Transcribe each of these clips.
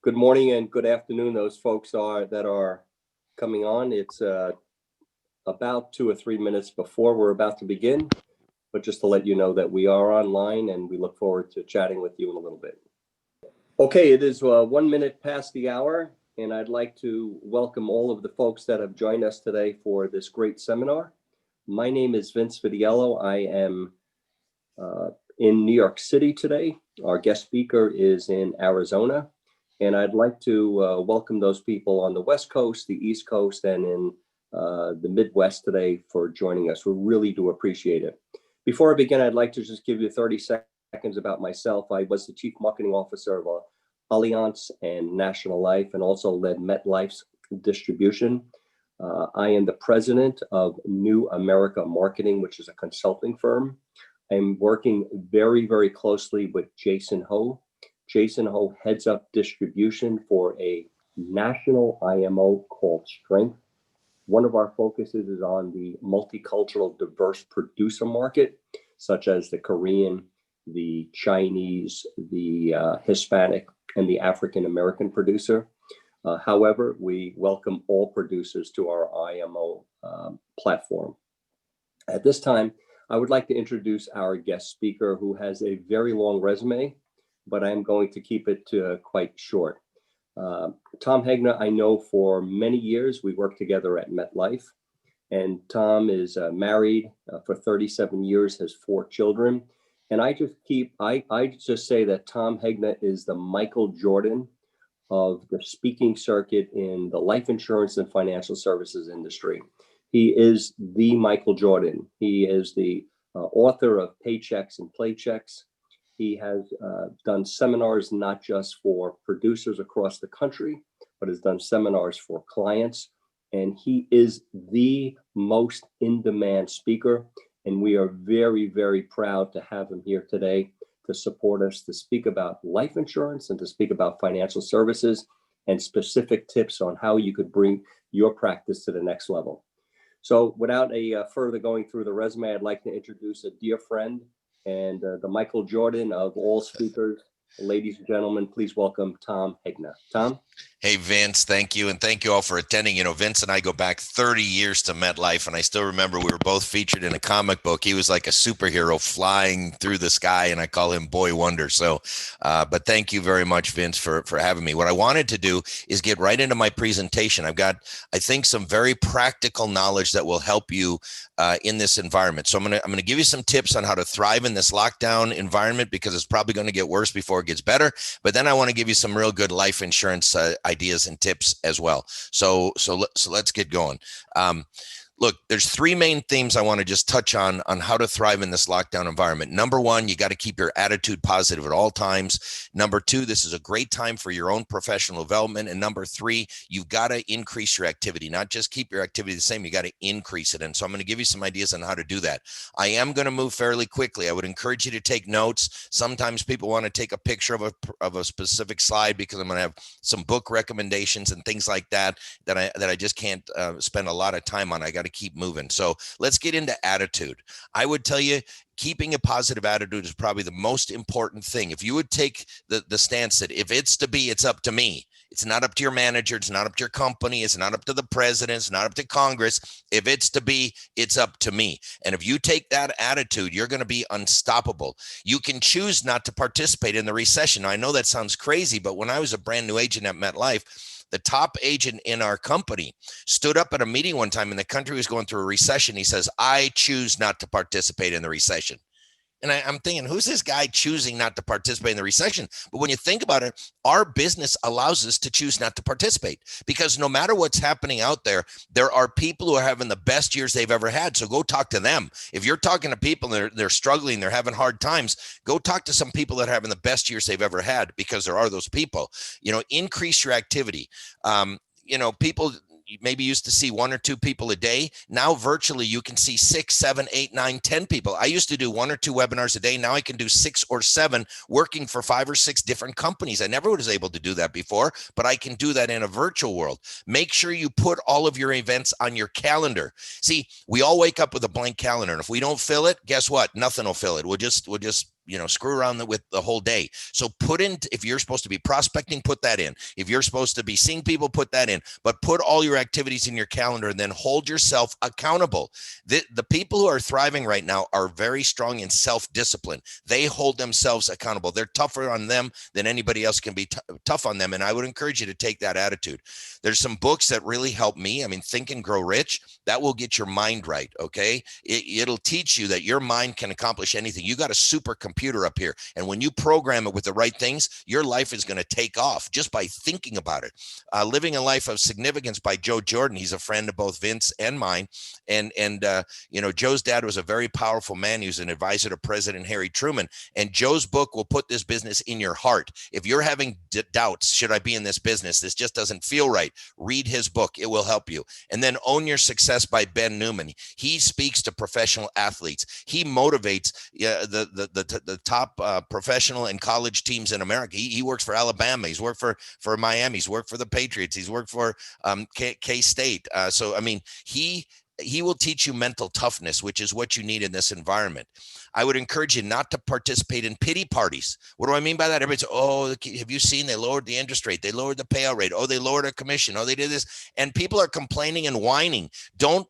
Good morning and good afternoon, those folks that are coming on. It's about 2 or 3 minutes before we're about to begin, but just to let you know that we are online and we look forward to chatting with you in a little bit. Okay, it is 1 minute past the hour, and I'd like to welcome all of the folks that have joined us today for this great seminar. My name is Vince Vitiello. I am in New York City today. Our guest speaker is in Arizona. And I'd like to welcome those people on the West Coast, the East Coast, and in the Midwest today for joining us. We really do appreciate it. Before I begin, I'd like to just give you 30 seconds about myself. I was the Chief Marketing Officer of Allianz and National Life, and also led MetLife's distribution. I am the president of New America Marketing, which is a consulting firm. I'm working very, very closely with Jason Ho. Jason Ho heads up distribution for a national IMO called Strength. One of our focuses is on the multicultural, diverse producer market, such as the Korean, the Chinese, the Hispanic, and the African American producer. However, we welcome all producers to our IMO platform. At this time, I would like to introduce our guest speaker, who has a very long resume, but I'm going to keep it quite short. Tom Hegna, I know for many years. We worked together at MetLife, and Tom is married for 37 years, has 4 children. And I just say that Tom Hegna is the Michael Jordan of the speaking circuit in the life insurance and financial services industry. He is the Michael Jordan. He is the author of Paychecks and Playchecks. He has done seminars not just for producers across the country, but has done seminars for clients. And he is the most in-demand speaker. And we are very, very proud to have him here today to support us, to speak about life insurance and to speak about financial services and specific tips on how you could bring your practice to the next level. So without further going through the resume, I'd like to introduce a dear friend and the Michael Jordan of all speakers. Ladies and gentlemen, please welcome Tom Hegna. Tom? Hey, Vince, thank you. And thank you all for attending. You know, Vince and I go back 30 years to MetLife, and I still remember we were both featured in a comic book. He was like a superhero flying through the sky, and I call him Boy Wonder. So, but thank you very much, Vince, for having me. What I wanted to do is get right into my presentation. I've got, I think, some very practical knowledge that will help you in this environment. So I'm gonna give you some tips on how to thrive in this lockdown environment, because it's probably going to get worse before it gets better. But then I want to give you some real good life insurance ideas and tips as well. So let's get going. Look, there's 3 main themes I want to just touch on how to thrive in this lockdown environment. Number 1, you got to keep your attitude positive at all times. Number 2, this is a great time for your own professional development. And number 3, you've got to increase your activity, not just keep your activity the same. You got to increase it. And so I'm going to give you some ideas on how to do that. I am going to move fairly quickly. I would encourage you to take notes. Sometimes people want to take a picture of a specific slide, because I'm going to have some book recommendations and things like that I just can't spend a lot of time on. I got to keep moving. So let's get into attitude. I would tell you, keeping a positive attitude is probably the most important thing. If you would take the stance that if it's to be, it's up to me. It's not up to your manager. It's not up to your company. It's not up to the president. It's not up to Congress. If it's to be, it's up to me. And if you take that attitude, you're going to be unstoppable. You can choose not to participate in the recession. Now, I know that sounds crazy, but when I was a brand new agent at MetLife, the top agent in our company stood up at a meeting one time, and the country was going through a recession. He says, I choose not to participate in the recession. And I'm thinking, who's this guy choosing not to participate in the recession? But when you think about it, our business allows us to choose not to participate, because no matter what's happening out there, there are people who are having the best years they've ever had. So go talk to them. If you're talking to people and they're struggling, they're having hard times, go talk to some people that are having the best years they've ever had, because there are those people. You know, increase your activity. You know, people maybe used to see 1 or 2 people a day. Now virtually you can see 6, 7, 8, 9, 10 people. I used to do 1 or 2 webinars a day. Now I can do 6 or 7, working for 5 or 6 different companies. I never was able to do that before, but I can do that in a virtual world. Make sure you put all of your events on your calendar. See, we all wake up with a blank calendar, and if we don't fill it, guess what? Nothing will fill it. We'll just screw around with the whole day. So put in, if you're supposed to be prospecting, put that in. If you're supposed to be seeing people, put that in. But put all your activities in your calendar and then hold yourself accountable. The people who are thriving right now are very strong in self-discipline. They hold themselves accountable. They're tougher on them than anybody else can be tough on them. And I would encourage you to take that attitude. There's some books that really help me. I mean, Think and Grow Rich, that will get your mind right. Okay. It'll teach you that your mind can accomplish anything. You got a supercomputer up here. And when you program it with the right things, your life is going to take off just by thinking about it. Living a Life of Significance by Joe Jordan. He's a friend of both Vince and mine. And Joe's dad was a very powerful man. He was an advisor to President Harry Truman. And Joe's book will put this business in your heart. If you're having doubts, should I be in this business? This just doesn't feel right. Read his book. It will help you. And then Own Your Success by Ben Newman. He speaks to professional athletes. He motivates the top professional and college teams in America. He works for Alabama. He's worked for Miami. He's worked for the Patriots. He's worked for K-State. So, I mean, he will teach you mental toughness, which is what you need in this environment. I would encourage you not to participate in pity parties. What do I mean by that? Everybody's, oh, have you seen they lowered the interest rate? They lowered the payout rate. Oh, they lowered a commission. Oh, they did this. And people are complaining and whining. Don't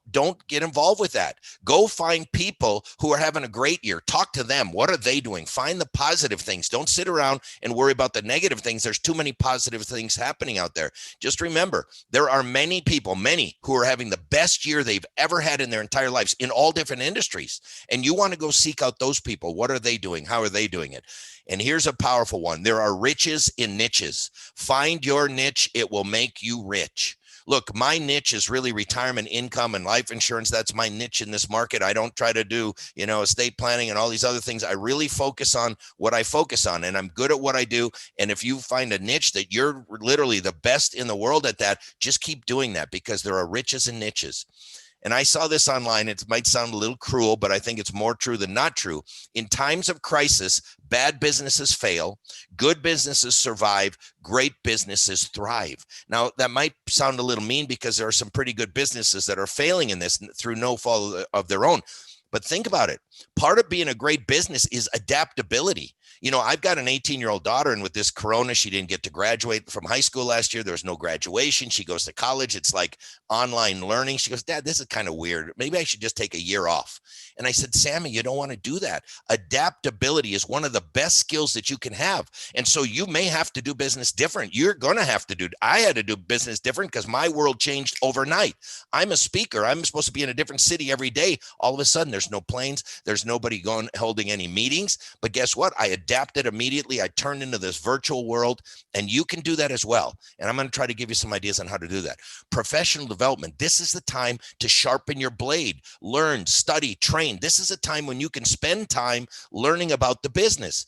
get involved with that. Go find people who are having a great year. Talk to them. What are they doing? Find the positive things. Don't sit around and worry about the negative things. There's too many positive things happening out there. Just remember, there are many people, who are having the best year they've ever had in their entire lives in all different industries. And you want to go seek out those people. What are they doing? How are they doing it? And here's a powerful one. There are riches in niches. Find your niche. It will make you rich. Look, my niche is really retirement income and life insurance. That's my niche in this market. I don't try to do, estate planning and all these other things. I really focus on what I focus on, and I'm good at what I do. And if you find a niche that you're literally the best in the world at that, just keep doing that, because there are riches and niches. And I saw this online. It might sound a little cruel, but I think it's more true than not true. In times of crisis, bad businesses fail, good businesses survive, great businesses thrive. Now, that might sound a little mean, because there are some pretty good businesses that are failing in this through no fault of their own. But think about it. Part of being a great business is adaptability. I've got an 18-year-old daughter, and with this corona, she didn't get to graduate from high school last year. There was no graduation. She goes to college. It's like online learning. She goes, Dad, this is kind of weird. Maybe I should just take a year off. And I said, Sammy, you don't want to do that. Adaptability is one of the best skills that you can have. And so you may have to do business different. You're going to have to do, I had to do business different because my world changed overnight. I'm a speaker. I'm supposed to be in a different city every day. All of a sudden, there's no planes. There's nobody holding any meetings. But guess what? I adapted immediately. I turned into this virtual world, and you can do that as well. And I'm going to try to give you some ideas on how to do that. Professional development. This is the time to sharpen your blade, learn, study, train. This is a time when you can spend time learning about the business.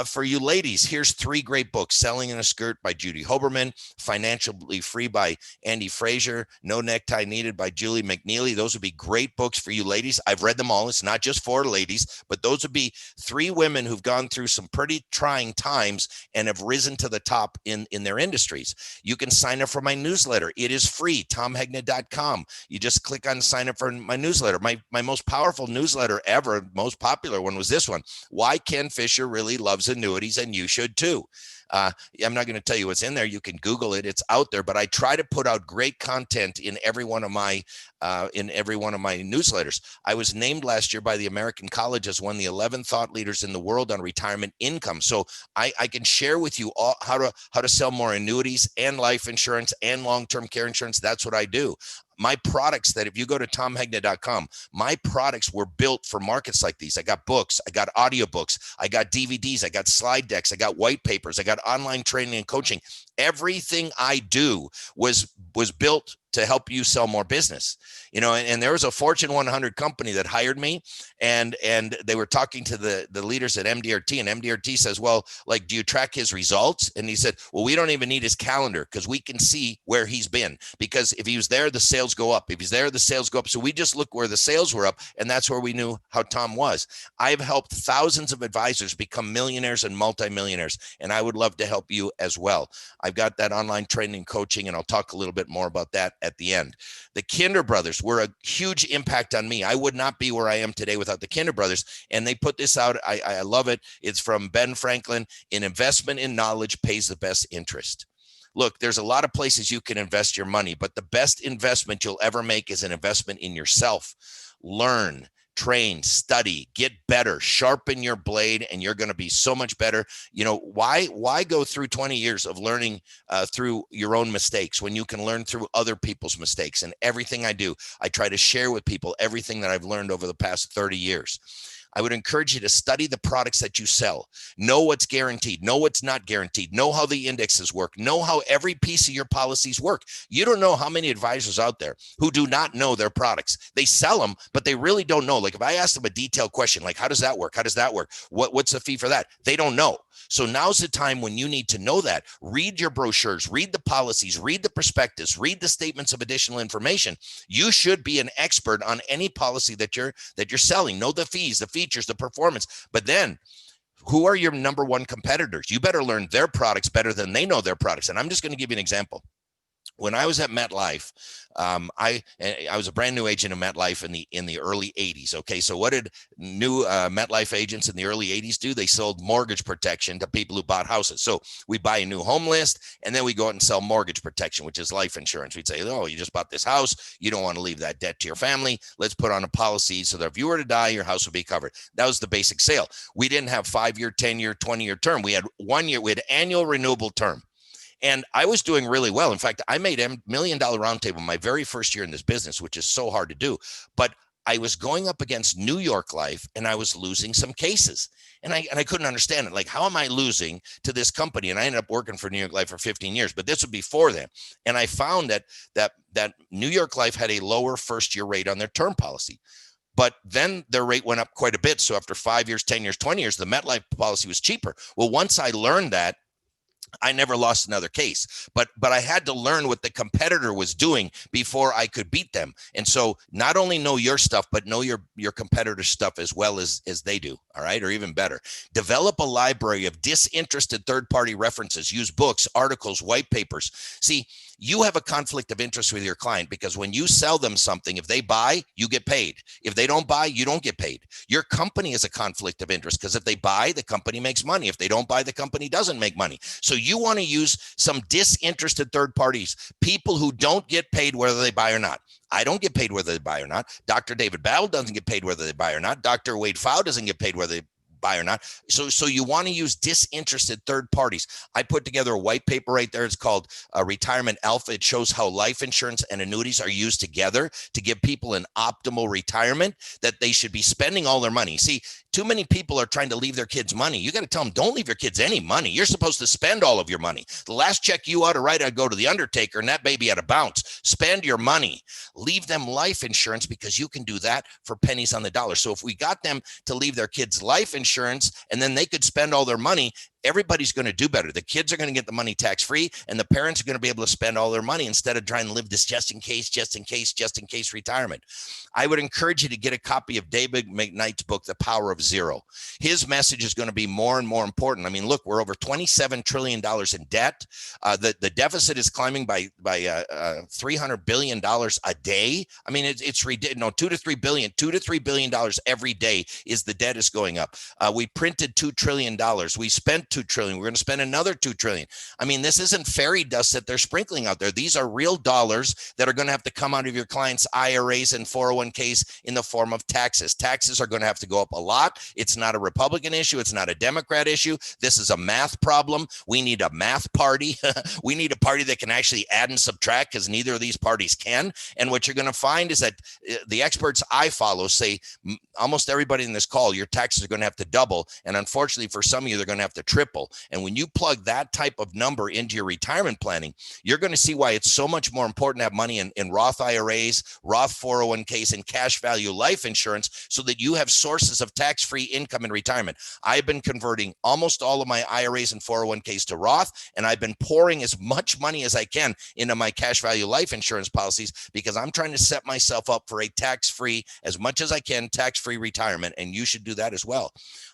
For you ladies, here's 3 great books: Selling in a Skirt by Judy Hoberman, Financially Free by Andy Fraser, No Necktie Needed by Julie McNeely. Those would be great books for you ladies. I've read them all. It's not just for ladies, but those would be 3 women who've gone through some pretty trying times and have risen to the top in their industries. You can sign up for my newsletter. It is free, tomhegna.com. You just click on sign up for my newsletter. My most powerful newsletter ever, most popular one, was this one: Why Ken Fisher Really Loves Annuities and You Should Too. I'm not going to tell you what's in there. You can Google it. It's out there. But I try to put out great content in every one of my newsletters. I was named last year by the American College as one of the 11 thought leaders in the world on retirement income. So I can share with you all how to sell more annuities and life insurance and long-term care insurance. That's what I do. My products, that if you go to tomhegna.com, my products were built for markets like these. I got books, I got audiobooks, I got DVDs, I got slide decks, I got white papers, I got online training and coaching. Everything I do was built to help you sell more business, and there was a Fortune 100 company that hired me, and they were talking to the leaders at MDRT, and MDRT says, well, like, do you track his results? And he said, well, we don't even need his calendar, because we can see where he's been, because if he was there, the sales go up. If he's there, the sales go up. So we just look where the sales were up, and that's where we knew how Tom was. I've helped thousands of advisors become millionaires and multimillionaires, and I would love to help you as well. I've got that online training coaching, and I'll talk a little bit more about that at the end. The Kinder brothers were a huge impact on me. I would not be where I am today without the Kinder brothers. And they put this out. I love it. It's from Ben Franklin. An investment in knowledge pays the best interest. Look, there's a lot of places you can invest your money, but the best investment you'll ever make is an investment in yourself. Learn, train, study, get better, sharpen your blade, and you're going to be so much better. You know, why go through 20 years of learning through your own mistakes when you can learn through other people's mistakes? And everything I do, I try to share with people everything that I've learned over the past 30 years. I would encourage you to study the products that you sell. Know what's guaranteed, know what's not guaranteed, know how the indexes work, know how every piece of your policies work. You don't know how many advisors out there who do not know their products. They sell them, but they really don't know. Like if I ask them a detailed question, like how does that work? How does that work? What's the fee for that? They don't know. So now's the time when you need to know that. Read your brochures, read the policies, read the prospectus, read the statements of additional information. You should be an expert on any policy that you're selling. Know the fees, the features, the performance. But then who are your number one competitors? You better learn their products better than they know their products. And I'm just going to give you an example. When I was at MetLife, I was a brand new agent in MetLife in the early 80s. Okay, so what did new MetLife agents in the early 80s do? They sold mortgage protection to people who bought houses. So we buy a new home list, and then we go out and sell mortgage protection, which is life insurance. We'd say, oh, you just bought this house. You don't want to leave that debt to your family. Let's put on a policy so that if you were to die, your house would be covered. That was the basic sale. We didn't have 5-year, 10-year, 20-year term. We had 1 year. We had annual renewable term. And I was doing really well. In fact, I made $1 million roundtable my very first year in this business, which is so hard to do. But I was going up against New York Life, and I was losing some cases. And I couldn't understand it. Like, how am I losing to this company? And I ended up working for New York Life for 15 years, but this would be before then. And I found that New York Life had a lower first-year rate on their term policy. But then their rate went up quite a bit. So after 5 years, 10 years, 20 years, the MetLife policy was cheaper. Well, once I learned that, I never lost another case, but I had to learn what the competitor was doing before I could beat them. And so not only know your stuff, but know your competitor's stuff as well as they do. All right. Or even better, develop a library of disinterested third-party references. Use books, articles, white papers. See, you have a conflict of interest with your client because when you sell them something, if they buy, you get paid. If they don't buy, you don't get paid. Your company is a conflict of interest because if they buy, the company makes money. If they don't buy, the company doesn't make money. So you want to use some disinterested third parties, people who don't get paid whether they buy or not. I don't get paid whether they buy or not. Dr. David Battle doesn't get paid whether they buy or not. Dr. Wade Pfau doesn't get paid whether they buy or not. So you want to use disinterested third parties. I put together a white paper right there. It's called Retirement Alpha. It shows how life insurance and annuities are used together to give people an optimal retirement, that they should be spending all their money. See, too many people are trying to leave their kids money. You got to tell them, don't leave your kids any money. You're supposed to spend all of your money. The last check you ought to write, I'd go to the undertaker and that baby had to bounce. Spend your money. Leave them life insurance because you can do that for pennies on the dollar. So if we got them to leave their kids life insurance and then they could spend all their money, everybody's going to do better. The kids are going to get the money tax-free, and the parents are going to be able to spend all their money instead of trying to live this just in case retirement. I would encourage you to get a copy of David McKnight's book, The Power of Zero. His message is going to be more and more important. I mean, look, we're over $27 trillion in debt. The deficit is climbing by $300 billion a day. I mean, it's ridiculous. No, $2 to $3 billion every day is the debt is going up. We printed $2 trillion. We spent $2 trillion. We're going to spend another $2 trillion. I mean, this isn't fairy dust that they're sprinkling out there. These are real dollars that are going to have to come out of your clients' IRAs and 401ks in the form of taxes. Taxes are going to have to go up a lot. It's not a Republican issue. It's not a Democrat issue. This is a math problem. We need a math party. We need a party that can actually add and subtract because neither of these parties can. And what you're going to find is that the experts I follow say almost everybody in this call, your taxes are going to have to double. And unfortunately, for some of you, they're going to have to triple. And when you plug that type of number into your retirement planning, you're going to see why it's so much more important to have money in Roth IRAs, Roth 401ks, and cash value life insurance so that you have sources of tax-free income in retirement. I've been converting almost all of my IRAs and 401ks to Roth, and I've been pouring as much money as I can into my cash value life insurance policies because I'm trying to set myself up for a tax-free, as much as I can, tax-free retirement, and you should do that as well.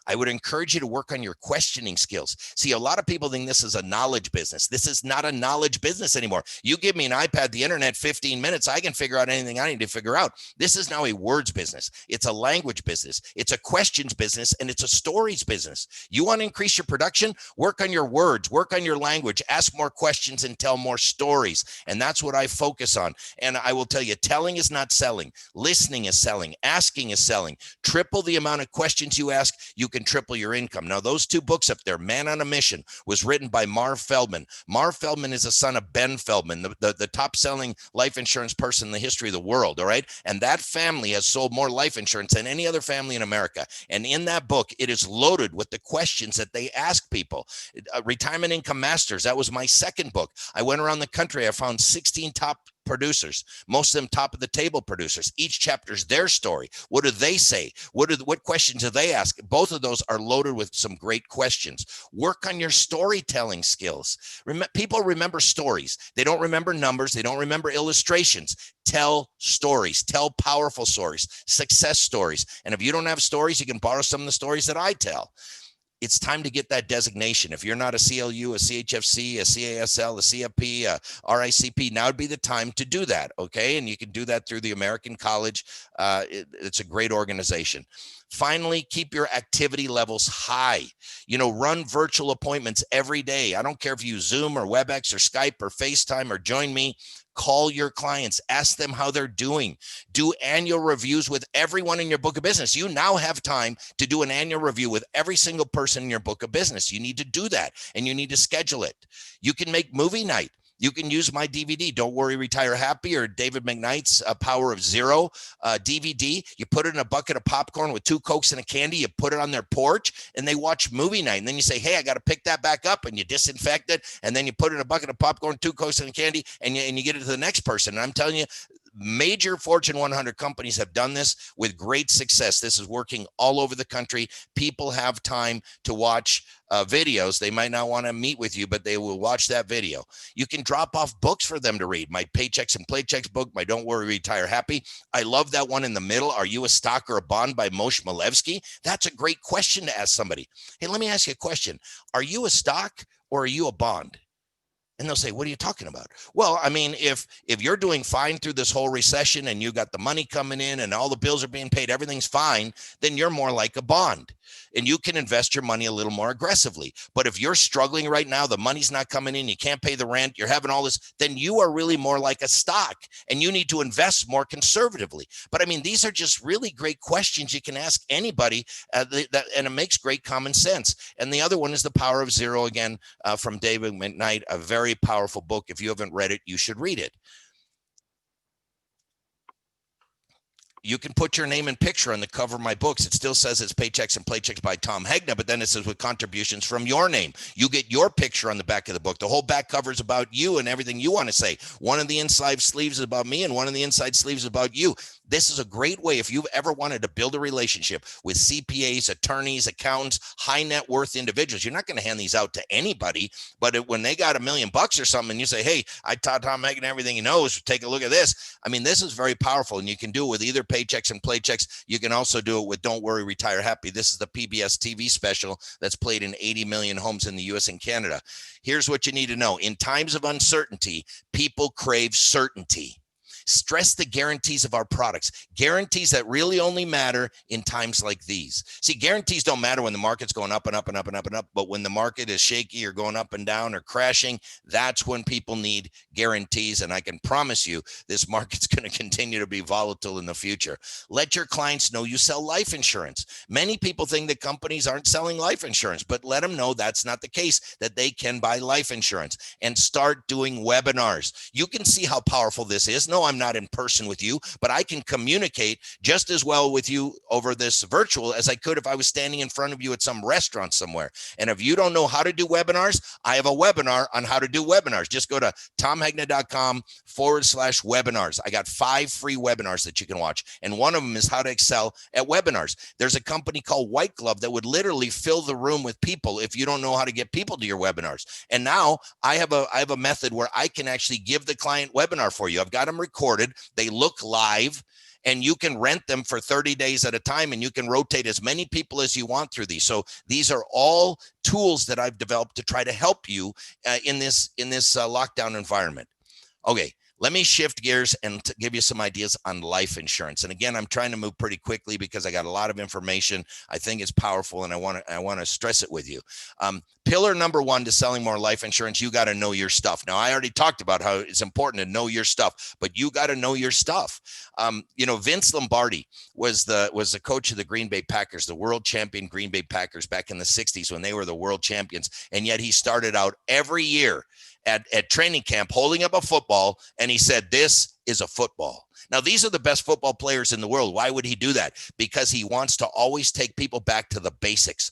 I would encourage you to work on your questioning skills. skills. See, a lot of people think this is a knowledge business. This is not a knowledge business anymore. You give me an iPad, the internet, 15 minutes, I can figure out anything I need to figure out. This is now a words business. It's a language business. It's a questions business, and it's a stories business. You want to increase your production? Work on your words, work on your language, ask more questions and tell more stories. And that's what I focus on. And I will tell you, telling is not selling. Listening is selling. Asking is selling. Triple the amount of questions you ask, you can triple your income. Now, those two books up there, Man on a Mission, was written by Marv Feldman. Marv Feldman is a son of Ben Feldman, the top selling life insurance person in the history of the world. All right. And that family has sold more life insurance than any other family in America. And in that book, it is loaded with the questions that they ask people. Retirement Income Masters, that was my second book. I went around the country. I found 16 top producers, most of them top of the table producers. Each chapter is their story. What do they say? What questions do they ask? Both of those are loaded with some great questions. Work on your storytelling skills. People remember stories. They don't remember numbers. They don't remember illustrations. Tell stories. Tell powerful stories, success stories. And if you don't have stories, you can borrow some of the stories that I tell. It's time to get that designation. If you're not a CLU, a CHFC, a CASL, a CFP, a RICP, now would be the time to do that, okay? And you can do that through the American College. It's a great organization. Finally, keep your activity levels high. Run virtual appointments every day. I don't care if you use Zoom or Webex or Skype or Facetime or Join Me. Call your clients, ask them how they're doing. Do annual reviews with everyone in your book of business. You now have time to do an annual review with every single person in your book of business. You need to do that, and you need to schedule it. You can make movie night. You can use my DVD, Don't Worry, Retire Happy, or David McKnight's Power of Zero DVD. You put it in a bucket of popcorn with 2 Cokes and a candy. You put it on their porch, and they watch movie night. And then you say, hey, I got to pick that back up, and you disinfect it. And then you put it in a bucket of popcorn, 2 Cokes and a candy, and you get it to the next person. And I'm telling you, major Fortune 100 companies have done this with great success. This is working all over the country. People have time to watch videos. They might not want to meet with you, but they will watch that video. You can drop off books for them to read. My Paychecks and Playchecks book, my Don't Worry, Retire Happy. I love that one in the middle. Are you a stock or a bond by Moshe Milevsky? That's a great question to ask somebody. Hey, let me ask you a question. Are you a stock or are you a bond? And they'll say, what are you talking about? Well, I mean, if you're doing fine through this whole recession and you got the money coming in and all the bills are being paid, everything's fine, then you're more like a bond. And you can invest your money a little more aggressively. But if you're struggling right now, the money's not coming in, you can't pay the rent, you're having all this, then you are really more like a stock and you need to invest more conservatively. But I mean, these are just really great questions you can ask anybody, and it makes great common sense. And the other one is The Power of Zero, again, from David McKnight, a very powerful book. If you haven't read it, you should read it. You can put your name and picture on the cover of my books. It still says it's Paychecks and Playchecks by Tom Hegna, but then it says with contributions from your name. You get your picture on the back of the book. The whole back cover is about you and everything you want to say. One of the inside sleeves is about me and one of the inside sleeves is about you. This is a great way if you've ever wanted to build a relationship with CPAs, attorneys, accountants, high net worth individuals. You're not going to hand these out to anybody, but when they got $1 million or something and you say, hey, I taught Tom Hegna everything he knows, take a look at this. I mean, this is very powerful, and you can do it with either Paychecks and Playchecks. You can also do it with Don't Worry, Retire Happy. This is the PBS TV special that's played in 80 million homes in the US and Canada. Here's what you need to know. In times of uncertainty, people crave certainty. Stress the guarantees of our products, guarantees that really only matter in times like these. See, guarantees don't matter when the market's going up and up and up and up and up, but when the market is shaky or going up and down or crashing, that's when people need guarantees. And I can promise you this market's going to continue to be volatile in the future. Let your clients know you sell life insurance. Many people think that companies aren't selling life insurance, but let them know that's not the case, that they can buy life insurance, and start doing webinars. You can see how powerful this is. No, I'm not in person with you, but I can communicate just as well with you over this virtual as I could if I was standing in front of you at some restaurant somewhere. And if you don't know how to do webinars, I have a webinar on how to do webinars. Just go to tomhegna.com/webinars. I got 5 free webinars that you can watch. And one of them is how to excel at webinars. There's a company called White Glove that would literally fill the room with people if you don't know how to get people to your webinars. And now I have a method where I can actually give the client webinar for you. I've got them recorded. They look live. and you can rent them for 30 days at a time, and you can rotate as many people as you want through these. So these are all tools that I've developed to try to help you in this lockdown environment. Okay, let me shift gears and give you some ideas on life insurance. And again, I'm trying to move pretty quickly because I got a lot of information. I think it's powerful, and I want to stress it with you. Pillar number one to selling more life insurance, you got to know your stuff. Now, I already talked about how it's important to know your stuff, but you got to know your stuff. Vince Lombardi was the coach of the Green Bay Packers, the world champion Green Bay Packers back in the 60s when they were the world champions. And yet he started out every year at training camp holding up a football, and he said, "This is a football." Now, these are the best football players in the world. Why would he do that? Because he wants to always take people back to the basics.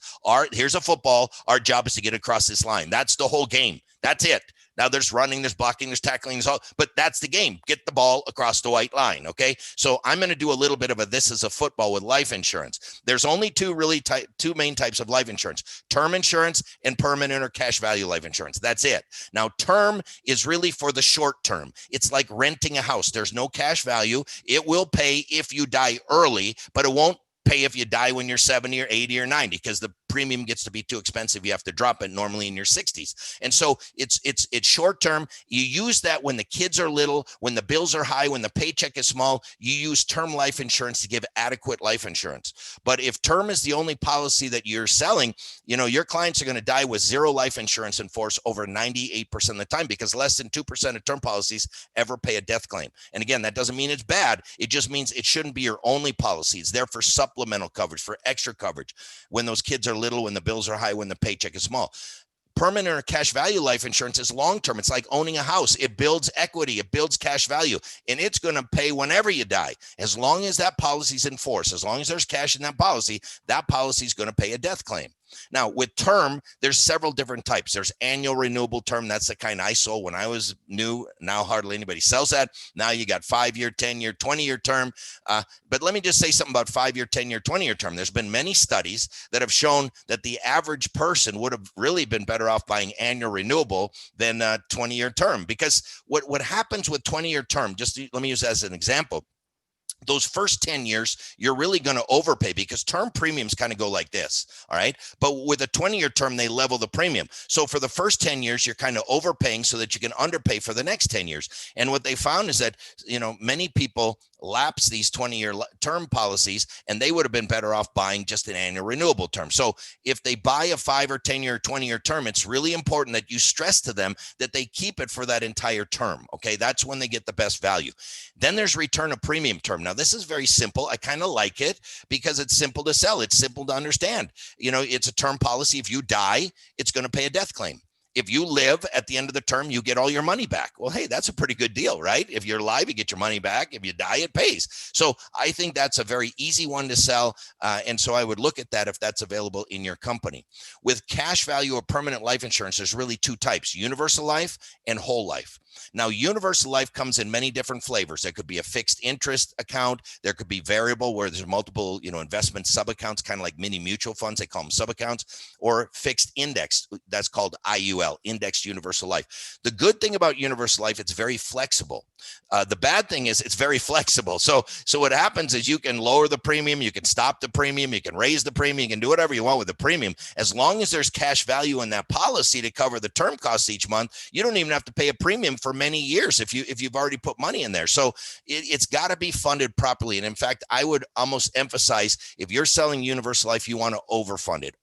Here's a football. Our job is to get across this line. That's the whole game. That's it. Now there's running, there's blocking, there's tackling, but that's the game. Get the ball across the white line. Okay. So I'm going to do a little bit of this is a football with life insurance. There's only two main types of life insurance: term insurance and permanent or cash value life insurance. That's it. Now, term is really for the short term. It's like renting a house. There's no cash value. It will pay if you die early, but it won't pay if you die when you're 70 or 80 or 90, because the premium gets to be too expensive. You have to drop it normally in your 60s. And so it's short term. You use that when the kids are little, when the bills are high, when the paycheck is small. You use term life insurance to give adequate life insurance. But if term is the only policy that you're selling, your clients are going to die with zero life insurance in force over 98% of the time, because less than 2% of term policies ever pay a death claim. And again, that doesn't mean it's bad. It just means it shouldn't be your only policy. It's there for supplemental coverage, for extra coverage when those kids are little, when the bills are high, when the paycheck is small. Permanent or cash value life insurance is long-term. It's like owning a house. It builds equity. It builds cash value, and it's going to pay whenever you die. As long as that policy's in force, as long as there's cash in that policy is going to pay a death claim. Now, with term, there's several different types. There's annual renewable term. That's the kind I sold when I was new. Now hardly anybody sells that. Now you got 5-year, 10-year, 20-year term. But let me just say something about 5-year, 10-year, 20-year term. There's been many studies that have shown that the average person would have really been better off buying annual renewable than 20-year term. Because what happens with 20-year term, let me use that as an example. Those first 10 years, you're really going to overpay, because term premiums kind of go like this. All right. But with a 20-year term, they level the premium. So for the first 10 years, you're kind of overpaying so that you can underpay for the next 10 years. And what they found is that, many people lapse these 20-year term policies, and they would have been better off buying just an annual renewable term. So if they buy a 5 or 10-year, 20-year term, it's really important that you stress to them that they keep it for that entire term. Okay. That's when they get the best value. Then there's return of premium term. Now, this is very simple. I kind of like it because it's simple to sell. It's simple to understand. It's a term policy. If you die, it's going to pay a death claim. If you live at the end of the term, you get all your money back. Well, hey, that's a pretty good deal, right? If you're alive, you get your money back. If you die, it pays. So I think that's a very easy one to sell. And so I would look at that if that's available in your company. With cash value or permanent life insurance, there's really two types: universal life and whole life. Now, universal life comes in many different flavors. There could be a fixed interest account. There could be variable, where there's multiple, investment sub-accounts, kind of like mini mutual funds. They call them sub-accounts. Or fixed index. That's called IUL, indexed universal life. The good thing about universal life, it's very flexible. The bad thing is it's very flexible. So what happens is you can lower the premium, you can stop the premium, you can raise the premium, you can do whatever you want with the premium. As long as there's cash value in that policy to cover the term costs each month, you don't even have to pay a premium for many years if you've already put money in there. So it's got to be funded properly. And in fact, I would almost emphasize, if you're selling universal life, you want to overfund it.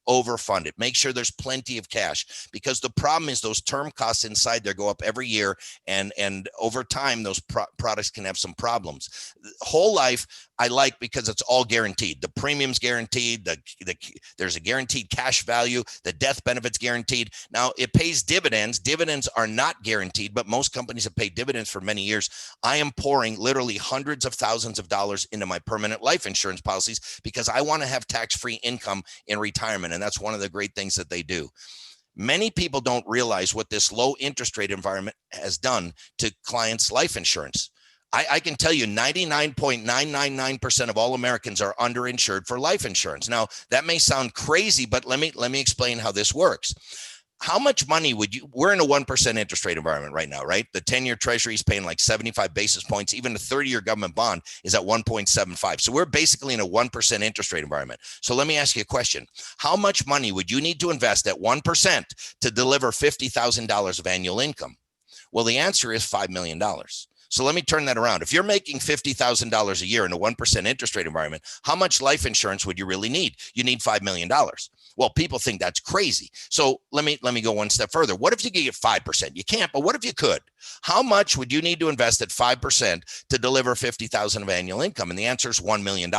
Make sure there's plenty of cash, because the problem is those term costs inside there go up every year, and over time those products can have some problems. Whole life I like because it's all guaranteed. The premium's guaranteed. There's a guaranteed cash value. The death benefit's guaranteed. Now, it pays dividends. Dividends are not guaranteed, but most companies have paid dividends for many years. I am pouring literally hundreds of thousands of dollars into my permanent life insurance policies because I want to have tax-free income in retirement, and that's one of the great things that they do. Many people don't realize what this low interest rate environment has done to clients' life insurance. I can tell you 99.999% of all Americans are underinsured for life insurance. Now, that may sound crazy, but let me explain how this works. how much money would you, we're in a 1% interest rate environment right now, right? The 10-year treasury is paying like 75 basis points. Even the 30-year government bond is at 1.75. So we're basically in a 1% interest rate environment. So let me ask you a question. How much money would you need to invest at 1% to deliver $50,000 of annual income? Well, the answer is $5 million. So let me turn that around. If you're making $50,000 a year in a 1% interest rate environment, how much life insurance would you really need? You need $5 million. Well, people think that's crazy. So let me go one step further. What if you could get 5%? You can't, but what if you could? How much would you need to invest at 5% to deliver $50,000 of annual income? And the answer is $1 million.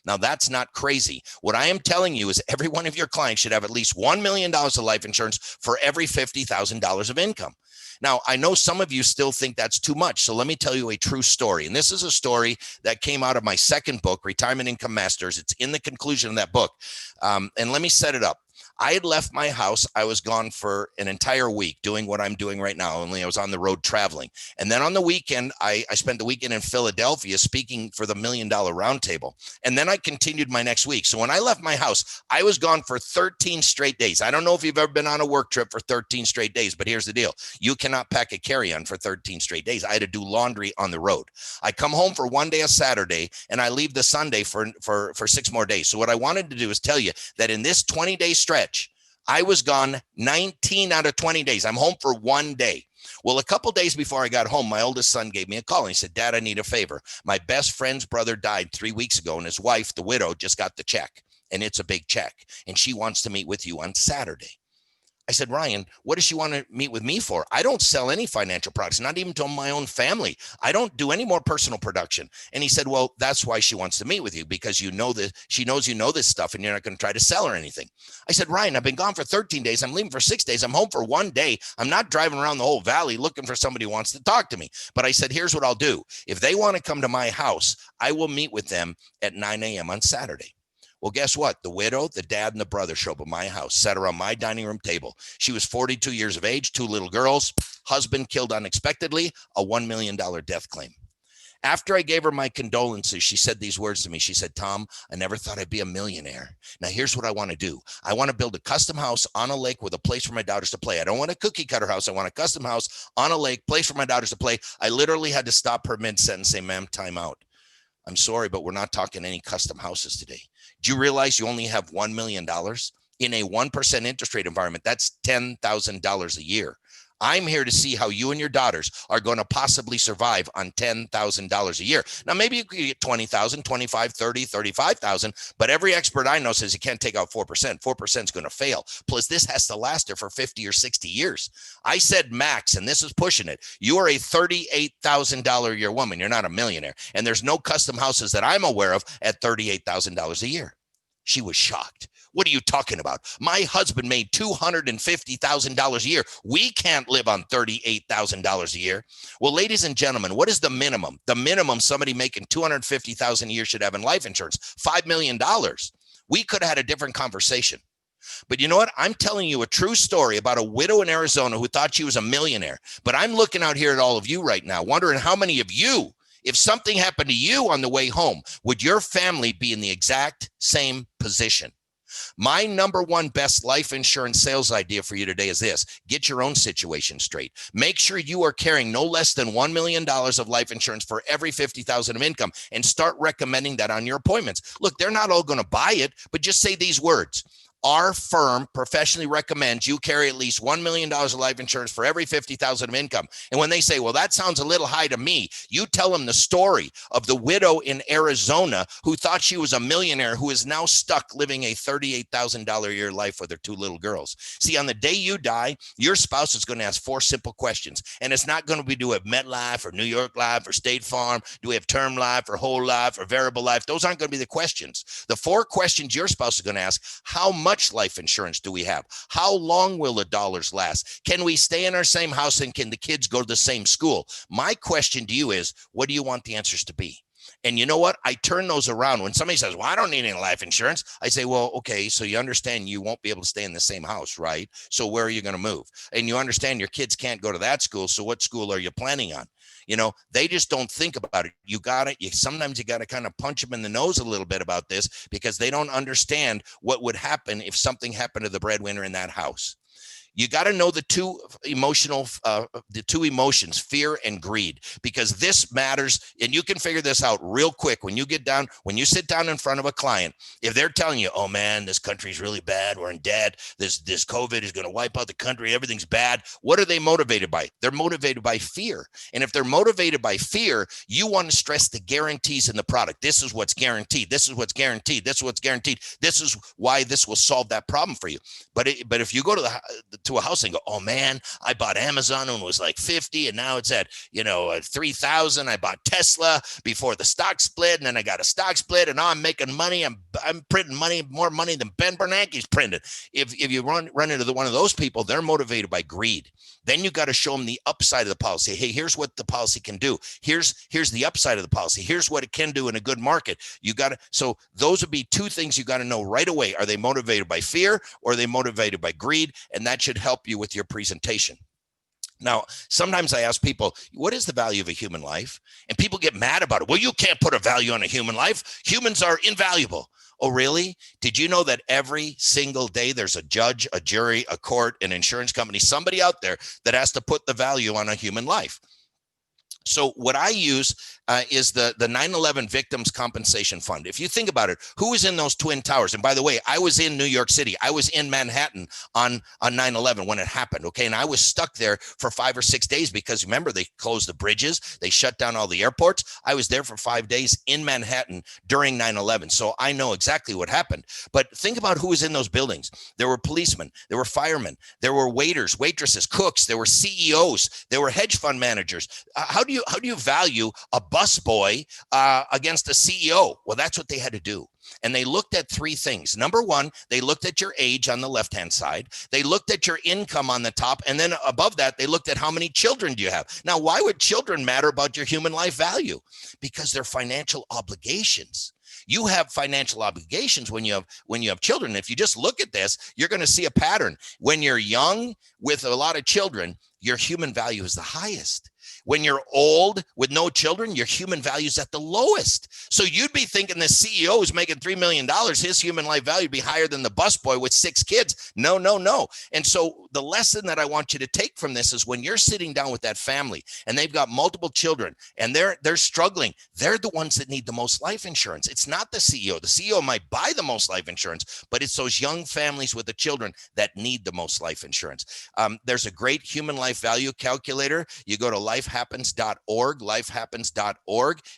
Now, that's not crazy. What I am telling you is every one of your clients should have at least $1 million of life insurance for every $50,000 of income. Now, I know some of you still think that's too much, so let me tell you a true story. And this is a story that came out of my second book, Retirement Income Masters. It's in the conclusion of that book. And let me set it up. I had left my house. I was gone for an entire week doing what I'm doing right now. Only I was on the road traveling. And then on the weekend, I spent the weekend in Philadelphia speaking for the $1 Million Roundtable. And then I continued my next week. So when I left my house, I was gone for 13 straight days. I don't know if you've ever been on a work trip for 13 straight days, but here's the deal. You cannot pack a carry-on for 13 straight days. I had to do laundry on the road. I come home for one day, a Saturday, and I leave the Sunday for 6 more days. So what I wanted to do is tell you that in this 20-day stretch, I was gone 19 out of 20 days. I'm home for one day. Well, a couple days before I got home, my oldest son gave me a call and he said, Dad, I need a favor. My best friend's brother died 3 weeks ago and his wife, the widow, just got the check, and it's a big check, and she wants to meet with you on Saturday. I said, Ryan, what does she want to meet with me for? I don't sell any financial products, not even to my own family. I don't do any more personal production. And he said, well, that's why she wants to meet with you, because you know that she knows you know this stuff and you're not going to try to sell her anything. I said, Ryan, I've been gone for 13 days. I'm leaving for 6 days. I'm home for one day. I'm not driving around the whole valley looking for somebody who wants to talk to me. But I said, here's what I'll do. If they want to come to my house, I will meet with them at 9 a.m. on Saturday. Well, guess what? The widow, the dad, and the brother show up at my house, sat around my dining room table. She was 42 years of age, 2 little girls, husband killed unexpectedly, a $1 million death claim. After I gave her my condolences, she said these words to me. She said, Tom, I never thought I'd be a millionaire. Now, here's what I want to do. I want to build a custom house on a lake with a place for my daughters to play. I don't want a cookie cutter house. I want a custom house on a lake, place for my daughters to play. I literally had to stop her mid-sentence and say, ma'am, time out. I'm sorry, but we're not talking any custom houses today. Do you realize you only have $1 million in a 1% interest rate environment? That's $10,000 a year. I'm here to see how you and your daughters are going to possibly survive on $10,000 a year. Now, maybe you could get 20,000, 25, 30, 35,000, but every expert I know says you can't take out 4%. 4% is going to fail. Plus, this has to last her for 50 or 60 years. I said max, and this is pushing it. You are a $38,000 a year woman. You're not a millionaire. And there's no custom houses that I'm aware of at $38,000 a year. She was shocked. What are you talking about? My husband made $250,000 a year. We can't live on $38,000 a year. Well, ladies and gentlemen, what is the minimum? The minimum somebody making $250,000 a year should have in life insurance, $5 million. We could have had a different conversation. But you know what? I'm telling you a true story about a widow in Arizona who thought she was a millionaire. But I'm looking out here at all of you right now, wondering how many of you, if something happened to you on the way home, would your family be in the exact same position? My number one best life insurance sales idea for you today is this. Get your own situation straight. Make sure you are carrying no less than $1 million of life insurance for every $50,000 of income, and start recommending that on your appointments. Look, they're not all going to buy it, but just say these words. Our firm professionally recommends you carry at least $1 million of life insurance for every $50,000 of income. And when they say, well, that sounds a little high to me, you tell them the story of the widow in Arizona who thought she was a millionaire, who is now stuck living a $38,000 a year life with her 2 little girls. See, on the day you die, your spouse is going to ask 4 simple questions. And it's not going to be, do we have MetLife or New York Life or State Farm? Do we have term life or whole life or variable life? Those aren't going to be the questions. The 4 questions your spouse is going to ask: how much life insurance do we have? How long will the dollars last? Can we stay in our same house, and can the kids go to the same school? My question to you is, what do you want the answers to be? And you know what? I turn those around. When somebody says, well, I don't need any life insurance, I say, well, okay, so you understand you won't be able to stay in the same house, right? So where are you going to move? And you understand your kids can't go to that school. So what school are you planning on? You know, they just don't think about it. You got it. Sometimes you got to kind of punch them in the nose a little bit about this, because they don't understand what would happen if something happened to the breadwinner in that house. You got to know the two emotions, fear and greed, because this matters. And you can figure this out real quick when you sit down in front of a client. If they're telling you, oh man, this country's really bad, we're in debt, this COVID is going to wipe out the country, everything's bad. What are they motivated by? They're motivated by fear. And if they're motivated by fear, you want to stress the guarantees in the product. This is what's guaranteed. This is what's guaranteed. This is what's guaranteed. This is why this will solve that problem for you. But if you go to a house and go, oh man, I bought Amazon and it was like 50 and now it's at 3,000. I bought Tesla before the stock split, and then I got a stock split, and now I'm making money. I'm printing money, more money than Ben Bernanke's printed. If you run into one of those people, they're motivated by greed. Then you got to show them the upside of the policy. Hey, here's what the policy can do. Here's the upside of the policy. Here's what it can do in a good market. So those would be two things you got to know right away. Are they motivated by fear, or are they motivated by greed? And that should help you with your presentation. Now, sometimes I ask people, what is the value of a human life? And people get mad about it. Well, you can't put a value on a human life. Humans are invaluable. Oh, really? Did you know that every single day there's a judge, a jury, a court, an insurance company, somebody out there that has to put the value on a human life? So what I use is the 9/11 Victims Compensation Fund. If you think about it, who was in those Twin Towers? And by the way, I was in New York City. I was in Manhattan on 9/11 when it happened, okay? And I was stuck there for 5 or 6 days because, remember, they closed the bridges. They shut down all the airports. I was there for 5 days in Manhattan during 9/11. So I know exactly what happened. But think about who was in those buildings. There were policemen. There were firemen. There were waiters, waitresses, cooks. There were CEOs. There were hedge fund managers. How do you value a busboy against a CEO? Well, that's what they had to do. And they looked at 3 things. Number one, they looked at your age on the left-hand side. They looked at your income on the top. And then above that, they looked at how many children do you have. Now, why would children matter about your human life value? Because they're financial obligations. You have financial obligations when you have children. If you just look at this, you're going to see a pattern. When you're young with a lot of children, your human value is the highest. When you're old with no children, your human value is at the lowest. So you'd be thinking the CEO who's making $3 million, his human life value would be higher than the busboy with 6 kids. No. And so the lesson that I want you to take from this is when you're sitting down with that family and they've got multiple children and they're struggling, they're the ones that need the most life insurance. It's not the CEO. The CEO might buy the most life insurance, but it's those young families with the children that need the most life insurance. There's a great human life value calculator. You go to lifehappens.org.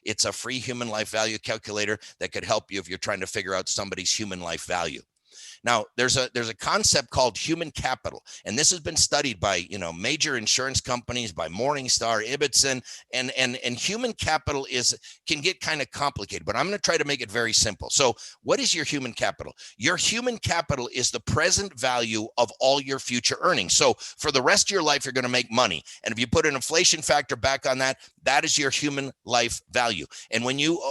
It's a free human life value calculator that could help you if you're trying to figure out somebody's human life value. Now, there's a concept called human capital, and this has been studied by major insurance companies, by Morningstar, Ibbotson, and human capital can get kind of complicated, but I'm going to try to make it very simple. So, what is your human capital? Your human capital is the present value of all your future earnings. So, for the rest of your life, you're going to make money, and if you put an inflation factor back on that, that is your human life value. And when you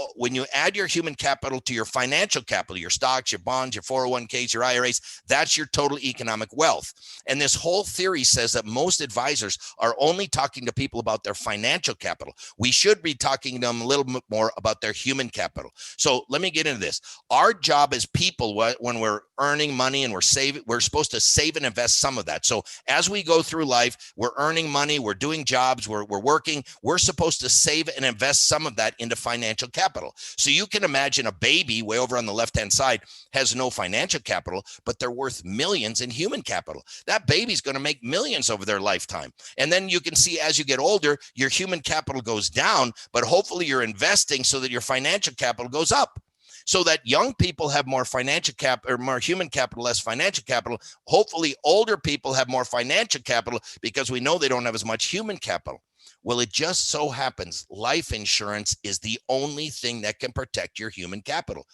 add your human capital to your financial capital, your stocks, your bonds, your 401ks, your IRAs, that's your total economic wealth. And this whole theory says that most advisors are only talking to people about their financial capital. We should be talking to them a little bit more about their human capital. So let me get into this. Our job as people, when we're earning money and we're supposed to save and invest some of that. So as we go through life, we're earning money, we're doing jobs, we're working, we're supposed to save and invest some of that into financial capital. So you can imagine a baby way over on the left-hand side has no financial capital, but they're worth millions in human capital. That baby's going to make millions over their lifetime. And then you can see as you get older, your human capital goes down, but hopefully you're investing so that your financial capital goes up. So that young people have more financial capital, or more human capital, less financial capital. Hopefully older people have more financial capital because we know they don't have as much human capital. Well, it just so happens life insurance is the only thing that can protect your human capital.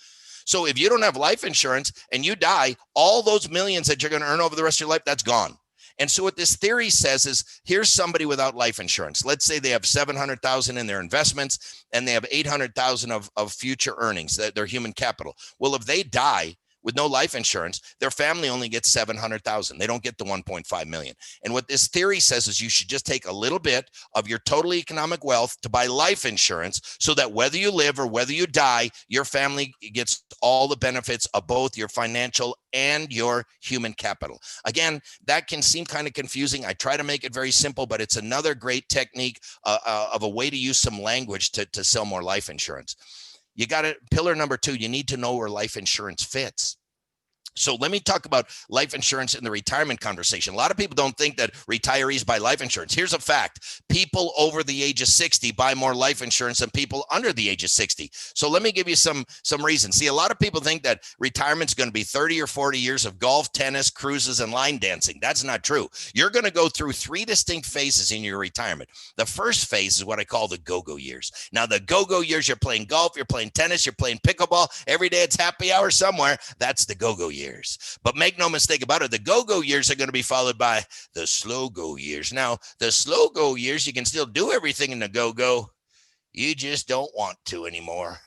So if you don't have life insurance and you die, all those millions that you're going to earn over the rest of your life, that's gone. And so what this theory says is, here's somebody without life insurance. Let's say they have $700,000 in their investments and they have $800,000 of future earnings, their human capital. Well, if they die with no life insurance, their family only gets 700,000. They don't get the 1.5 million. And what this theory says is you should just take a little bit of your total economic wealth to buy life insurance so that whether you live or whether you die, your family gets all the benefits of both your financial and your human capital. Again, that can seem kind of confusing. I try to make it very simple, but it's another great technique of a way to use some language to sell more life insurance. You got it. Pillar number 2, you need to know where life insurance fits. So let me talk about life insurance in the retirement conversation. A lot of people don't think that retirees buy life insurance. Here's a fact. People over the age of 60 buy more life insurance than people under the age of 60. So let me give you some reasons. See, a lot of people think that retirement's going to be 30 or 40 years of golf, tennis, cruises, and line dancing. That's not true. You're going to go through 3 distinct phases in your retirement. The first phase is what I call the go-go years. Now, the go-go years, you're playing golf, you're playing tennis, you're playing pickleball. Every day it's happy hour somewhere. That's the go-go years. But make no mistake about it, the go-go years are going to be followed by the slow-go years. Now, the slow-go years, you can still do everything in the go-go. You just don't want to anymore.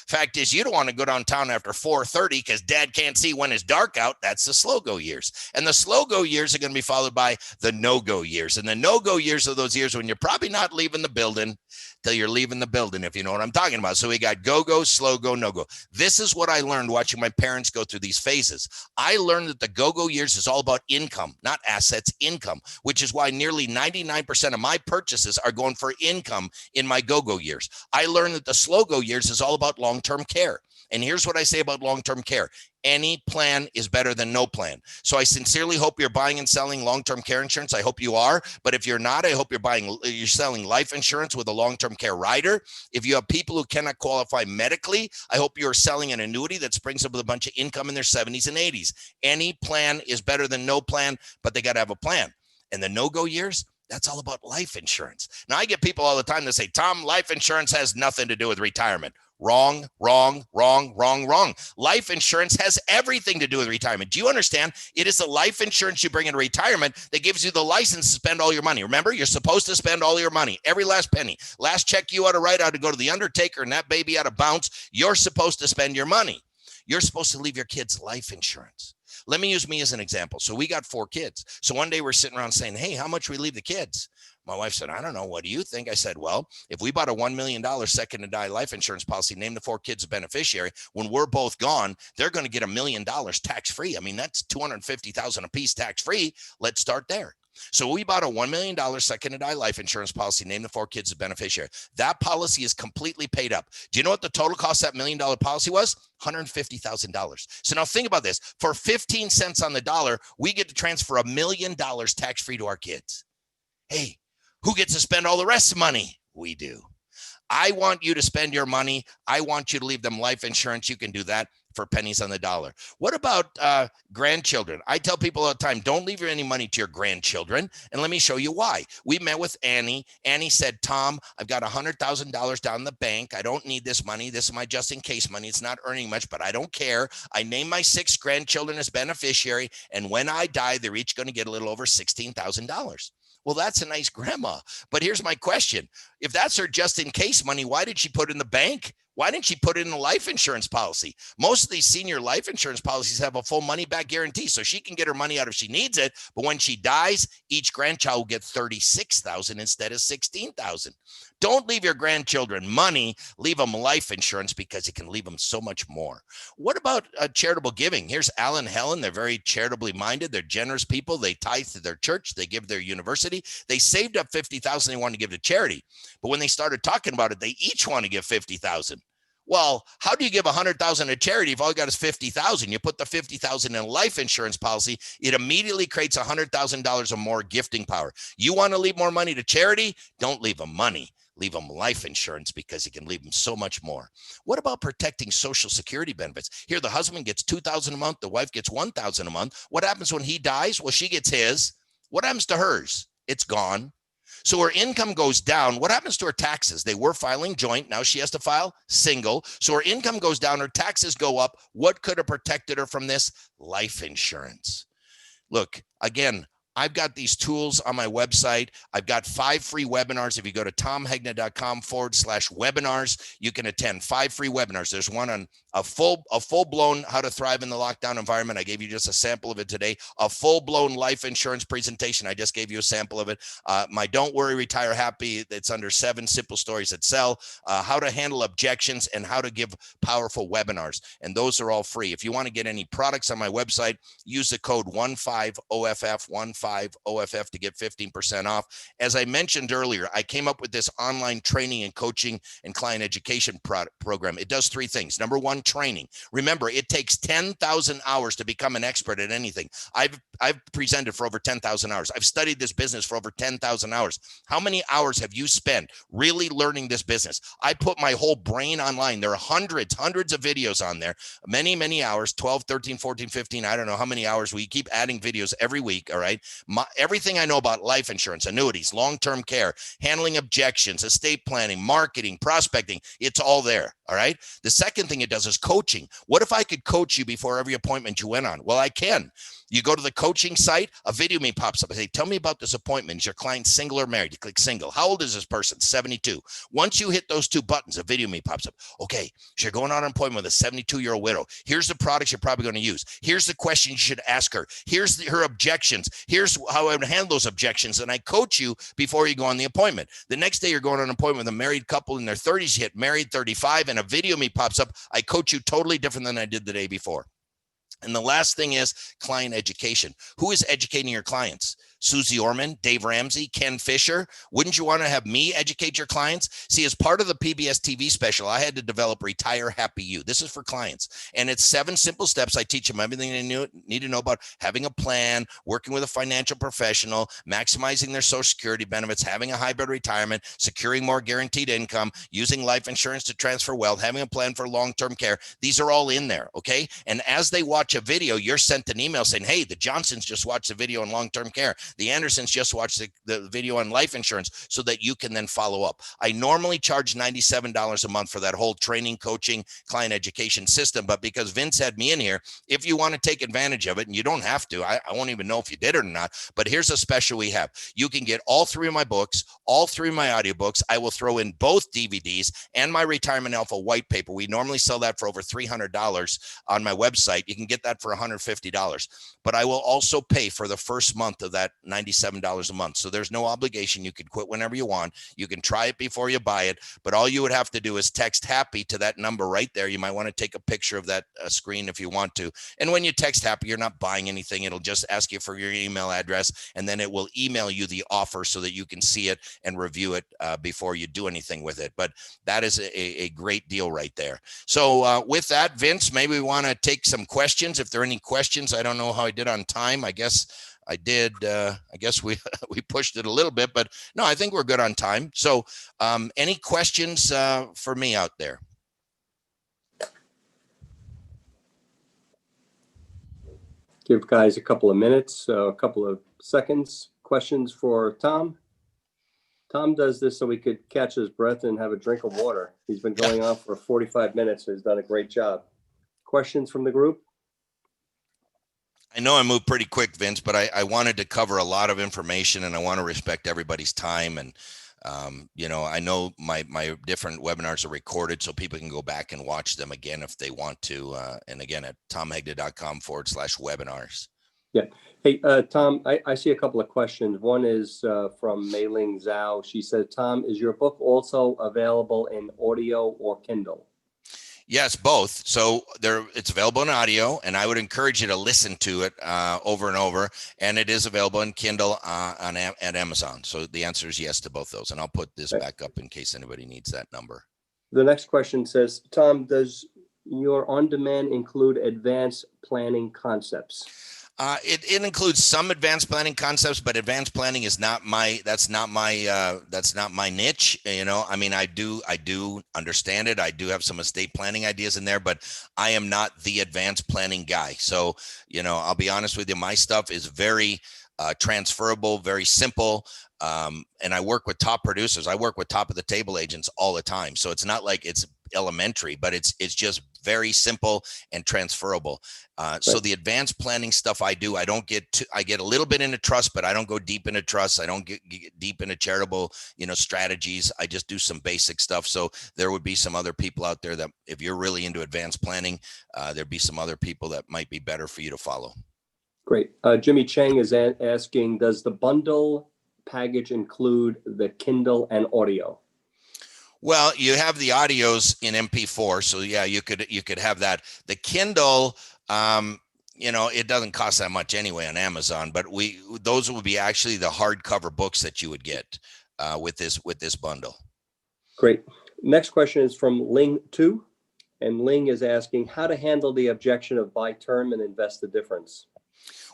Fact is, you don't want to go downtown after 4:30 because dad can't see when it's dark out. That's the slow-go years. And the slow-go years are going to be followed by the no-go years. And the no-go years are those years when you're probably not leaving the building till you're leaving the building, if you know what I'm talking about. So we got go-go, slow-go, no-go. This is what I learned watching my parents go through these phases. I learned that the go-go years is all about income, not assets, income, which is why nearly 99% of my purchases are going for income in my go-go years. I learned that the slow-go years is all about long-term care. And here's what I say about long-term care. Any plan is better than no plan. So I sincerely hope you're buying and selling long-term care insurance. I hope you are. But if you're not, I hope you're selling life insurance with a long-term care rider. If you have people who cannot qualify medically, I hope you're selling an annuity that springs up with a bunch of income in their 70s and 80s. Any plan is better than no plan, but they got to have a plan. And the no-go years, that's all about life insurance. Now, I get people all the time that say, Tom, life insurance has nothing to do with retirement. Wrong, wrong, wrong, wrong, wrong. Life insurance has everything to do with retirement. Do you understand? It is the life insurance you bring into retirement that gives you the license to spend all your money. Remember, you're supposed to spend all your money, every last penny. Last check you ought to write out to go to the undertaker and that baby ought to bounce. You're supposed to spend your money. You're supposed to leave your kids life insurance. Let me use me as an example. So we got 4 kids. So one day we're sitting around saying, hey, how much we leave the kids? My wife said, I don't know. What do you think? I said, well, if we bought a $1 million second to die life insurance policy, name the 4 kids a beneficiary, when we're both gone, they're going to get $1 million tax-free. I mean, that's $250,000 a piece tax-free. Let's start there. So we bought a $1 million second to die life insurance policy, name the 4 kids a beneficiary. That policy is completely paid up. Do you know what the total cost of that $1 million policy was? $150,000. So now think about this. For 15 cents on the dollar, we get to transfer $1 million tax-free to our kids. Hey, who gets to spend all the rest of the money? We do. I want you to spend your money. I want you to leave them life insurance. You can do that for pennies on the dollar. What about grandchildren? I tell people all the time, don't leave any money to your grandchildren. And let me show you why. We met with Annie. Annie said, Tom, I've got $100,000 down in the bank. I don't need this money. This is my just in case money. It's not earning much, but I don't care. I named my 6 grandchildren as beneficiary. And when I die, they're each going to get a little over $16,000. Well, that's a nice grandma. But here's my question. If that's her just in case money, why did she put it in the bank? Why didn't she put it in a life insurance policy? Most of these senior life insurance policies have a full money back guarantee, so she can get her money out if she needs it. But when she dies, each grandchild will get $36,000 instead of $16,000. Don't leave your grandchildren money, leave them life insurance because it can leave them so much more. What about charitable giving? Here's Al and Helen. They're very charitably minded. They're generous people. They tithe to their church. They give their university. They saved up $50,000 they wanted to give to charity. But when they started talking about it, they each want to give $50,000. Well, how do you give $100,000 to charity if all you got is $50,000? You put the $50,000 in a life insurance policy, it immediately creates $100,000 or more gifting power. You want to leave more money to charity? Don't leave them money. Leave them life insurance because it can leave them so much more. What about protecting Social Security benefits? Here, the husband gets $2,000 a month. The wife gets $1,000 a month. What happens when he dies? Well, she gets his. What happens to hers? It's gone. So her income goes down. What happens to her taxes? They were filing joint. Now she has to file single. So her income goes down. Her taxes go up. What could have protected her from this? Life insurance. Look, again, I've got these tools on my website. I've got 5 free webinars. If you go to tomhegna.com/webinars, you can attend 5 free webinars. There's one on a full-blown how to thrive in the lockdown environment. I gave you just a sample of it today. A full-blown life insurance presentation. I just gave you a sample of it. My Don't Worry, Retire Happy. It's under 7 simple stories that sell. How to handle objections and how to give powerful webinars. And those are all free. If you want to get any products on my website, use the code 15OFF, 15OFF to get 15% off. As I mentioned earlier, I came up with this online training and coaching and client education program. It does 3 things. Number 1, training. Remember, it takes 10,000 hours to become an expert at anything. I've presented for over 10,000 hours. I've studied this business for over 10,000 hours. How many hours have you spent really learning this business? I put my whole brain online. There are hundreds of videos on there, many hours, 12, 13, 14, 15, I don't know how many hours. We keep adding videos every week, all right? Everything I know about life insurance, annuities, long-term care, handling objections, estate planning, marketing, prospecting, it's all there, all right? The second thing it does is coaching. What if I could coach you before every appointment you went on? Well, I can. You go to the coaching site, a video me pops up. I say, tell me about this appointment. Is your client single or married? You click single. How old is this person? 72. Once you hit those 2 buttons, a video me pops up. Okay, so you're going on an appointment with a 72-year-old widow. Here's the products you're probably going to use. Here's the questions you should ask her. Here's her objections. Here's how I would handle those objections. And I coach you before you go on the appointment. The next day, you're going on an appointment with a married couple in their 30s. You hit married, 35, and a video me pops up. I coach you totally different than I did the day before. And the last thing is client education. Who is educating your clients? Susie Orman, Dave Ramsey, Ken Fisher. Wouldn't you want to have me educate your clients? See, as part of the PBS TV special, I had to develop Retire Happy You. This is for clients. And it's 7 simple steps. I teach them everything they need to know about having a plan, working with a financial professional, maximizing their Social Security benefits, having a hybrid retirement, securing more guaranteed income, using life insurance to transfer wealth, having a plan for long-term care. These are all in there, okay? And as they watch a video, you're sent an email saying, hey, the Johnsons just watched a video on long-term care. The Andersons just watched the video on life insurance, so that you can then follow up. I normally charge $97 a month for that whole training, coaching, client education system. But because Vince had me in here, if you want to take advantage of it, and you don't have to, I won't even know if you did or not, but here's a special we have. You can get all 3 of my books, all 3 of my audiobooks. I will throw in both DVDs and my Retirement Alpha white paper. We normally sell that for over $300 on my website. You can get that for $150. But I will also pay for the first month of that $97 a month. So there's no obligation. You can quit whenever you want. You can try it before you buy it, but all you would have to do is text happy to that number right there. You might want to take a picture of that screen if you want to. And when you text happy, you're not buying anything. It'll just ask you for your email address, and then it will email you the offer so that you can see it and review it before you do anything with it. But that is a great deal right there. So with that, Vince, maybe we want to take some questions. If there are any questions, I don't know how I did on time. I guess I did. I guess we pushed it a little bit, but no, I think we're good on time. So any questions for me out there? Give guys a couple of minutes, a couple of seconds. Questions for Tom? Tom does this so he could catch his breath and have a drink of water. He's been going on for 45 minutes and has done a great job. Questions from the group? I know I moved pretty quick, Vince, but I wanted to cover a lot of information, and I want to respect everybody's time. And, you know, I know my different webinars are recorded, so people can go back and watch them again if they want to. And again, at tomhegna.com/webinars. Yeah. Hey, Tom, I see a couple of questions. One is from Mei Ling Zhao. She said, Tom, is your book also available in audio or Kindle? Yes, both. So it's available in audio, and I would encourage you to listen to it over and over. And it is available in Kindle at Amazon. So the answer is yes to both those. And I'll put this back up in case anybody needs that number. The next question says, Tom, does your on-demand include advanced planning concepts? It includes some advanced planning concepts, but advanced planning is not that's not my niche. You know, I mean, I do understand it. I do have some estate planning ideas in there, but I am not the advanced planning guy. So, you know, I'll be honest with you. My stuff is very transferable, very simple. And I work with top producers. I work with top of the table agents all the time. So it's not like it's elementary, but it's just very simple and transferable. So the advanced planning stuff I do, I get a little bit into trust, but I don't go deep into trust. I don't get deep into charitable, strategies. I just do some basic stuff. So there would be some other people out there that if you're really into advanced planning, there'd be some other people that might be better for you to follow. Great. Jimmy Chang is asking, does the bundle package include the Kindle and audio? Well, you have the audios in MP4, so yeah, you could have that. The Kindle, it doesn't cost that much anyway on Amazon, but those would be actually the hardcover books that you would get with this bundle. Great. Next question is from Ling 2, and Ling is asking how to handle the objection of buy term and invest the difference.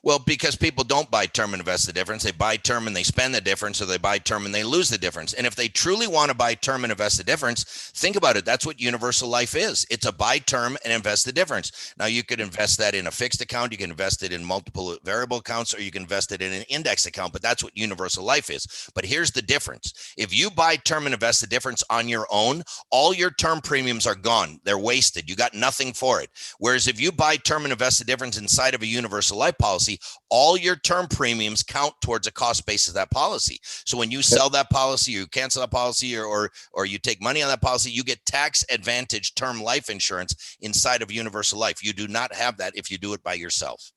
Well, because people don't buy term and invest the difference. They buy term and they spend the difference, or they buy term and they lose the difference. And if they truly want to buy term and invest the difference, think about it. That's what universal life is. It's a buy term and invest the difference. Now, you could invest that in a fixed account. You can invest it in multiple variable accounts, or you can invest it in an index account. But that's what universal life is. But here's the difference. If you buy term and invest the difference on your own, all your term premiums are gone. They're wasted. You got nothing for it. Whereas if you buy term and invest the difference inside of a universal life policy, all your term premiums count towards a cost basis of that policy. So when you sell that policy, you cancel that policy, or you take money on that policy, you get tax advantage term life insurance inside of universal life. You do not have that if you do it by yourself.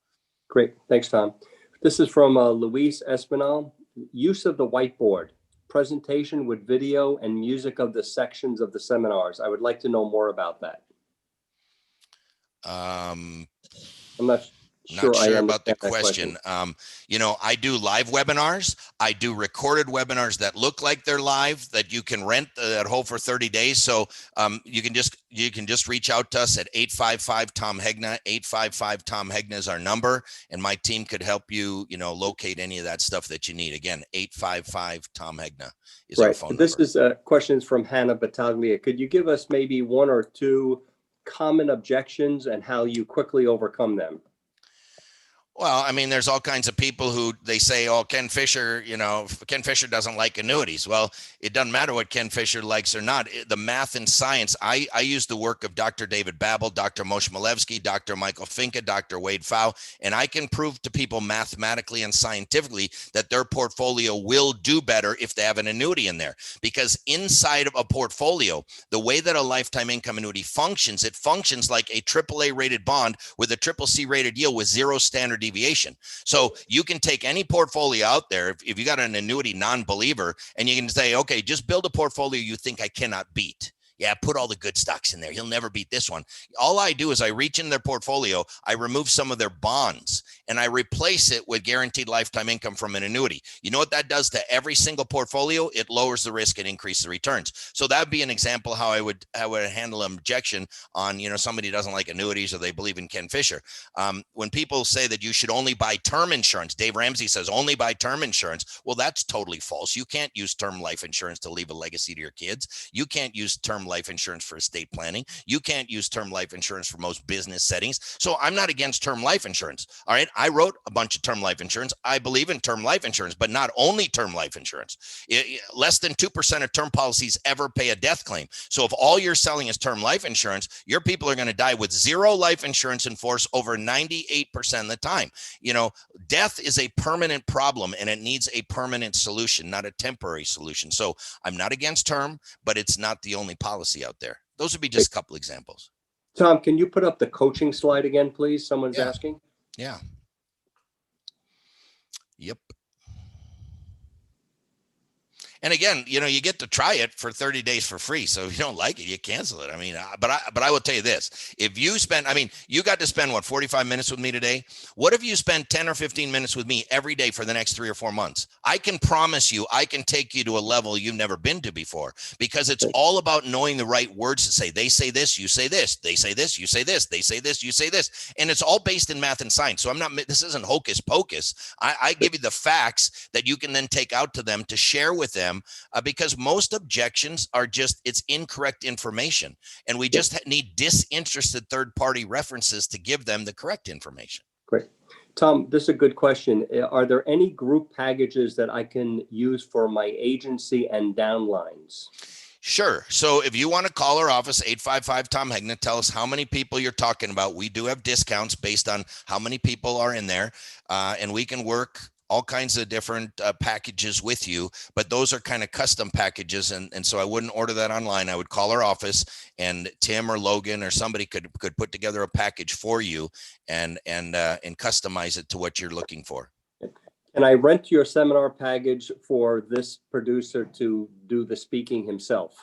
Great. Thanks, Tom. This is from Luis Espinal. Use of the whiteboard, presentation with video and music of the sections of the seminars. I would like to know more about that. I'm not Not sure about the question. I do live webinars. I do recorded webinars that look like they're live that you can rent that hold for 30 days. So you can just reach out to us at 855-TOM-HEGNA. 855-TOM-HEGNA is our number, and my team could help you, locate any of that stuff that you need. Again, 855-TOM-HEGNA is our phone number. This is questions from Hannah Battaglia. Could you give us maybe one or two common objections and how you quickly overcome them? Well, I mean, there's all kinds of people who they say, oh, Ken Fisher doesn't like annuities. Well, it doesn't matter what Ken Fisher likes or not. The math and science, I use the work of Dr. David Babel, Dr. Moshe Malevsky, Dr. Michael Finke, Dr. Wade Pfau, and I can prove to people mathematically and scientifically that their portfolio will do better if they have an annuity in there. Because inside of a portfolio, the way that a lifetime income annuity functions, it functions like a AAA rated bond with a CCC rated yield with zero standard deviation. So you can take any portfolio out there, if you got an annuity non-believer, and you can say, okay, just build a portfolio you think I cannot beat. Yeah, put all the good stocks in there. He'll never beat this one. All I do is I reach in their portfolio, I remove some of their bonds, and I replace it with guaranteed lifetime income from an annuity. You know what that does to every single portfolio? It lowers the risk and increases the returns. So that'd be an example how I would handle an objection on, somebody doesn't like annuities or they believe in Ken Fisher. When people say that you should only buy term insurance, Dave Ramsey says only buy term insurance. Well, that's totally false. You can't use term life insurance to leave a legacy to your kids. You can't use term life insurance for estate planning. You can't use term life insurance for most business settings. So I'm not against term life insurance. All right. I wrote a bunch of term life insurance. I believe in term life insurance, but not only term life insurance. Less than 2% of term policies ever pay a death claim. So if all you're selling is term life insurance, your people are going to die with zero life insurance in force over 98% of the time. Death is a permanent problem and it needs a permanent solution, not a temporary solution. So I'm not against term, but it's not the only policy out there. Those would be just a couple examples. Tom, can you put up the coaching slide again, please? Someone's asking. Yeah. Yep. And again, you get to try it for 30 days for free. So if you don't like it, you cancel it. I mean, but I will tell you this, if you spend, you got to spend 45 minutes with me today. What if you spend 10 or 15 minutes with me every day for the next 3 or 4 months? I can promise you, I can take you to a level you've never been to before, because it's all about knowing the right words to say. They say this, you say this, they say this, you say this, they say this, you say this. And it's all based in math and science. So this isn't hocus pocus. I give you the facts that you can then take out to them to share with them. Because most objections are it's incorrect information. And we just need disinterested third-party references to give them the correct information. Great. Tom, this is a good question. Are there any group packages that I can use for my agency and downlines? Sure. So if you want to call our office, 855 Tom Hegna, tell us how many people you're talking about. We do have discounts based on how many people are in there, and we can work all kinds of different packages with you, but those are kind of custom packages. And so I wouldn't order that online. I would call our office, and Tim or Logan or somebody could put together a package for you and customize it to what you're looking for. Can I rent your seminar package for this producer to do the speaking himself?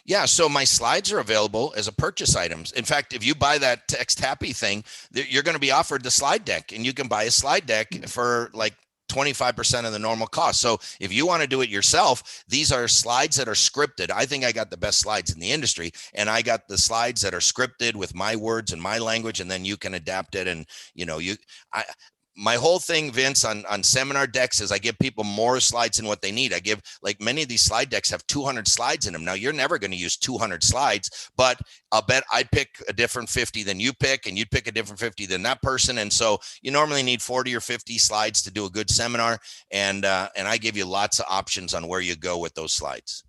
Yeah, so my slides are available as a purchase items. In fact, if you buy that Text Happy thing, you're going to be offered the slide deck, and you can buy a slide deck for like 25% of the normal cost. So if you want to do it yourself, these are slides that are scripted. I think I got the best slides in the industry, and I got the slides that are scripted with my words and my language, and then you can adapt it. And my whole thing, Vince, on seminar decks is I give people more slides than what they need. I give, like, many of these slide decks have 200 slides in them. Now, you're never going to use 200 slides, but I'll bet I'd pick a different 50 than you pick, and you'd pick a different 50 than that person. And so you normally need 40 or 50 slides to do a good seminar. And I give you lots of options on where you go with those slides.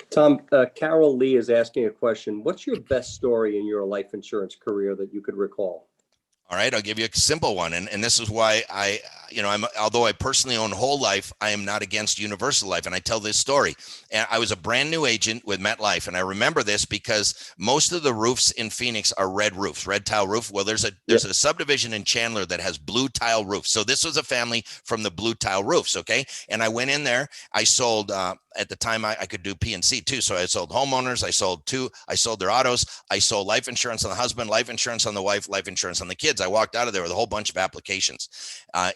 Tom, Carol Lee is asking a question. What's your best story in your life insurance career that you could recall? All right, I'll give you a simple one. And this is why although I personally own whole life, I am not against universal life. And I tell this story. And I was a brand new agent with MetLife. And I remember this because most of the roofs in Phoenix are red roofs, red tile roof. Well, there's a subdivision in Chandler that has blue tile roofs. So this was a family from the blue tile roofs. Okay. And I went in there, I sold, at the time I could do P&C too. So I sold homeowners, I sold their autos, I sold life insurance on the husband, life insurance on the wife, life insurance on the kids. I walked out of there with a whole bunch of applications.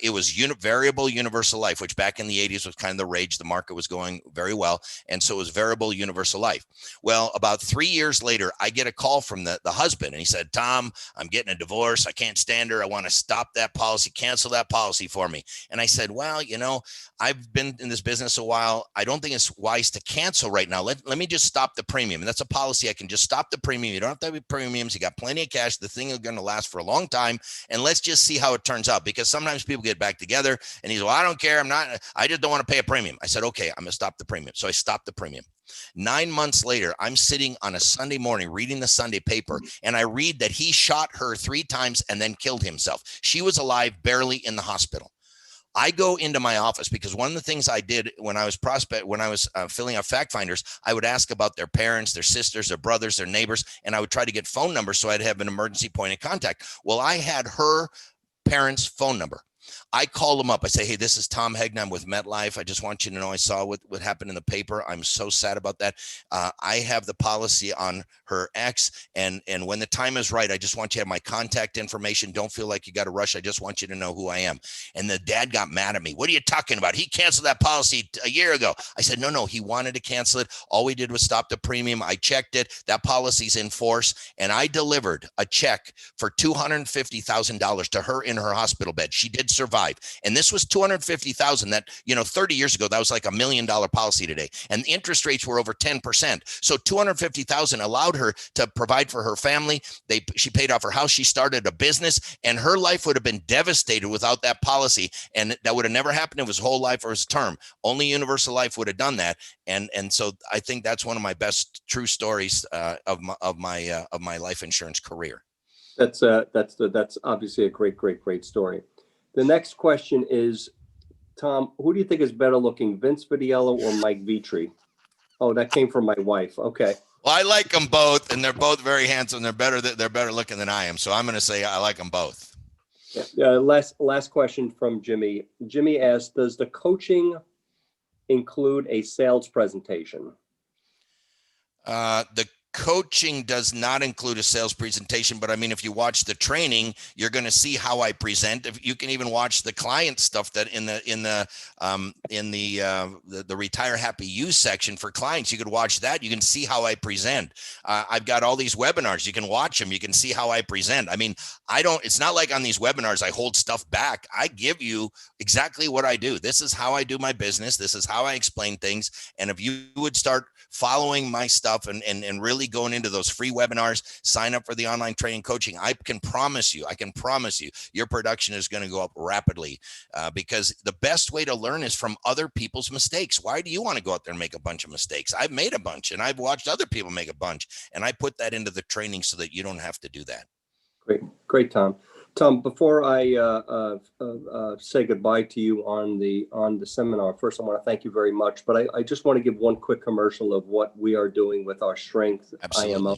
It was variable universal life, which back in the 80s was kind of the rage. The market was going very well. And so it was variable universal life. Well, about 3 years later, I get a call from the husband, and he said, Tom, I'm getting a divorce. I can't stand her. I want to stop that policy, cancel that policy for me. And I said, well, I've been in this business a while. I don't think it's wise to cancel right now. Let me just stop the premium. And that's a policy. I can just stop the premium. You don't have to have premiums. You got plenty of cash. The thing is going to last for a long time. And let's just see how it turns out, because sometimes people get back together and he's, well, I don't care. I just don't want to pay a premium. I said, okay, I'm going to stop the premium. So I stopped the premium. 9 months later, I'm sitting on a Sunday morning reading the Sunday paper, and I read that he shot her 3 times and then killed himself. She was alive, barely in the hospital. I go into my office because one of the things I did when I was filling out fact finders, I would ask about their parents, their sisters, their brothers, their neighbors, and I would try to get phone numbers so I'd have an emergency point of contact. Well, I had her parents' phone number. I call them up. I say, hey, this is Tom Hegna. I'm with MetLife. I just want you to know I saw what happened in the paper. I'm so sad about that. I have the policy on her ex. And when the time is right, I just want you to have my contact information. Don't feel like you got to rush. I just want you to know who I am. And the dad got mad at me. What are you talking about? He canceled that policy a year ago. I said, no, he wanted to cancel it. All we did was stop the premium. I checked it. That policy's in force. And I delivered a check for $250,000 to her in her hospital bed. She did survive. And this was $250,000 that, 30 years ago, that was like $1 million policy today. And the interest rates were over 10%. So $250,000 allowed her to provide for her family. She paid off her house. She started a business, and her life would have been devastated without that policy. And that would have never happened if it was whole life or his term. Only universal life would have done that. And so I think that's one of my best true stories of my life insurance career. That's obviously a great story. The next question is, Tom, who do you think is better looking, Vince Vitiello or Mike Vitri? Oh, that came from my wife. Okay. Well, I like them both, and they're both very handsome. They're better looking than I am. So I'm going to say I like them both. Yeah. Last question from Jimmy. Jimmy asked, does the coaching include a sales presentation? The coaching does not include a sales presentation, but I mean, if you watch the training, you're going to see how I present. If you can even watch the client stuff that in the Retire Happy You section for clients, you could watch that. You can see how I present. I've got all these webinars. You can watch them. You can see how I present. I mean, it's not like on these webinars, I hold stuff back. I give you exactly what I do. This is how I do my business. This is how I explain things. And if you would start following my stuff and really immediately going into those free webinars, sign up for the online training coaching. I can promise you, your production is going to go up rapidly because the best way to learn is from other people's mistakes. Why do you want to go out there and make a bunch of mistakes? I've made a bunch and I've watched other people make a bunch, and I put that into the training so that you don't have to do that. Great, Tom. Tom, before I say goodbye to you on the seminar, first I want to thank you very much. But I just want to give one quick commercial of what we are doing with our Strength IMO.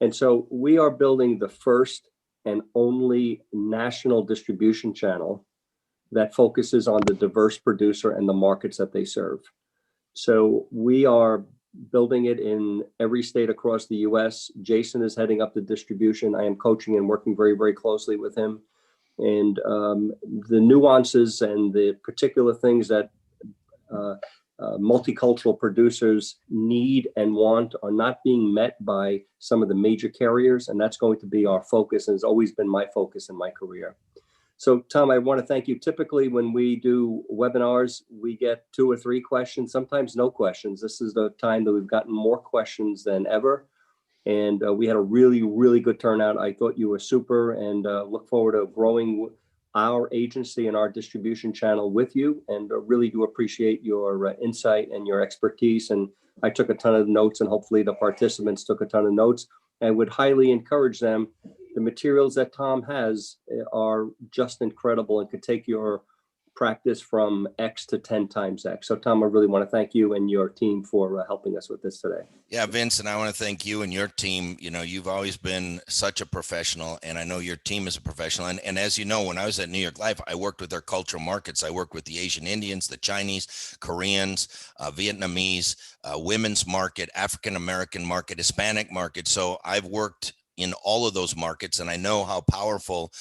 And so we are building the first and only national distribution channel that focuses on the diverse producer and the markets that they serve. So we are building it in every state across the US. Jason is heading up the distribution. I am coaching and working very, very closely with him. And the nuances and the particular things that multicultural producers need and want are not being met by some of the major carriers. And that's going to be our focus, and has always been my focus in my career. So, Tom, I want to thank you. Typically, when we do webinars, we get 2 or 3 questions, sometimes no questions. This is the time that we've gotten more questions than ever. And we had a really, really good turnout. I thought you were super, and look forward to growing our agency and our distribution channel with you. And really do appreciate your insight and your expertise. And I took a ton of notes, and hopefully the participants took a ton of notes. I would highly encourage them. The materials that Tom has are just incredible and could take your practice from X to 10 times X. So, Tom, I really want to thank you and your team for helping us with this today. Yeah, Vince, and I want to thank you and your team. You know, you've always been such a professional, and I know your team is a professional. And as you know, when I was at New York Life, I worked with their cultural markets. I worked with the Asian Indians, the Chinese, Koreans, Vietnamese, women's market, African-American market, Hispanic market. So I've worked in all of those markets, and I know how powerful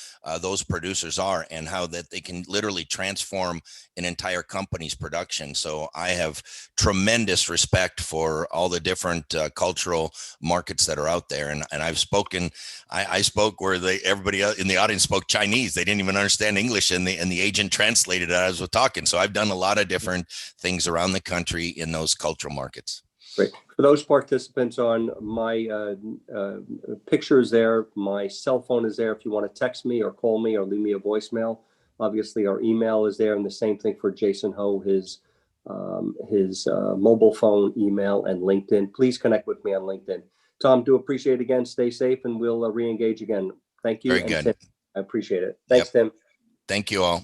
those producers are, and how that they can literally transform an entire company's production. So I have tremendous respect for all the different cultural markets that are out there. And I've spoken, I spoke where everybody in the audience spoke Chinese. They didn't even understand English, and the agent translated it as I was talking. So I've done a lot of different things around the country in those cultural markets. Great. For those participants, on my pictures there, my cell phone is there if you want to text me or call me or leave me a voicemail. Obviously, our email is there, and the same thing for Jason Ho, his mobile phone, email, and LinkedIn. Please connect with me on LinkedIn. Tom, do appreciate it again. Stay safe, and we'll re-engage again. Thank you. Very good. Tim, I appreciate it. Thanks, Tim. Thank you all.